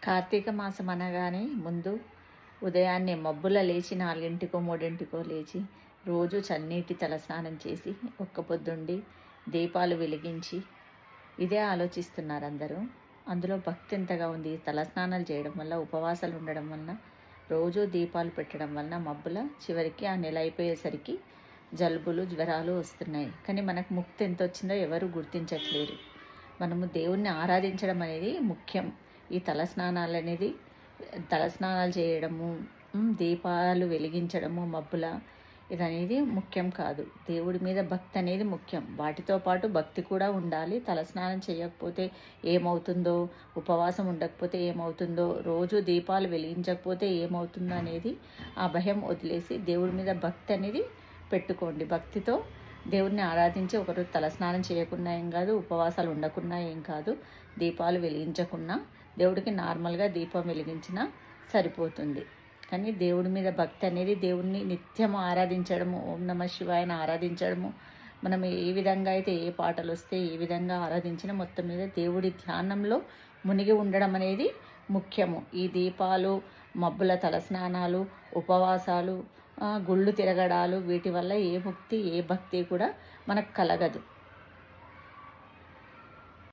కార్తీక మాసం అనగానే ముందు ఉదయాన్నే మబ్బుల లేచి 4కో 3కో లేచి రోజు చన్నీటి తలస్నానం చేసి ఒక్క పొద్దుండి దీపాలు వెలిగించి ఇదే ఆలోచిస్తున్నారు అందరూ. అందులో భక్తి ఎంతగా ఉంది. తలస్నానాలు చేయడం వల్ల, ఉపవాసాలు ఉండడం వలన, రోజు దీపాలు పెట్టడం వలన మబ్బుల చివరికి ఆ నెల అయిపోయేసరికి జలుబులు జ్వరాలు వస్తున్నాయి. కానీ మనకు ముక్తి ఎంత వచ్చిందో ఎవరు గుర్తించట్లేరు. మనము దేవుణ్ణి ఆరాధించడం అనేది ముఖ్యం. ఈ తలస్నానాలు చేయడము, దీపాలు వెలిగించడము మబ్బుల ఇదనేది ముఖ్యం కాదు. దేవుడి మీద భక్తి అనేది ముఖ్యం. వాటితో పాటు భక్తి కూడా ఉండాలి. తలస్నానం చేయకపోతే ఏమవుతుందో, ఉపవాసం ఉండకపోతే ఏమవుతుందో, రోజు దీపాలు వెలిగించకపోతే ఏమవుతుందో అనేది ఆ భయం వదిలేసి దేవుడి మీద భక్తి అనేది పెట్టుకోండి. భక్తితో దేవుడిని ఆరాధించి ఒకరోజు తలస్నానం చేయకున్నా ఏం కాదు, ఉపవాసాలు ఉండకున్నా ఏం కాదు, దీపాలు వెలిగించకున్నా దేవుడికి నార్మల్గా దీపం వెలిగించినా సరిపోతుంది. కానీ దేవుడి మీద భక్తి అనేది దేవుడిని నిత్యం ఆరాధించడము, ఓం నమ శివాయని ఆరాధించడము, మనం ఏ విధంగా అయితే ఏ పాటలు వస్తే ఏ విధంగా ఆరాధించినా మొత్తం మీద దేవుడి ధ్యానంలో మునిగి ఉండడం అనేది ముఖ్యము. ఈ దీపాలు, మబ్బుల తలస్నానాలు, ఉపవాసాలు, గుళ్ళు తిరగడాలు వీటి వల్ల ఏ ముక్తి ఏ భక్తి కూడా మనకు కలగదు.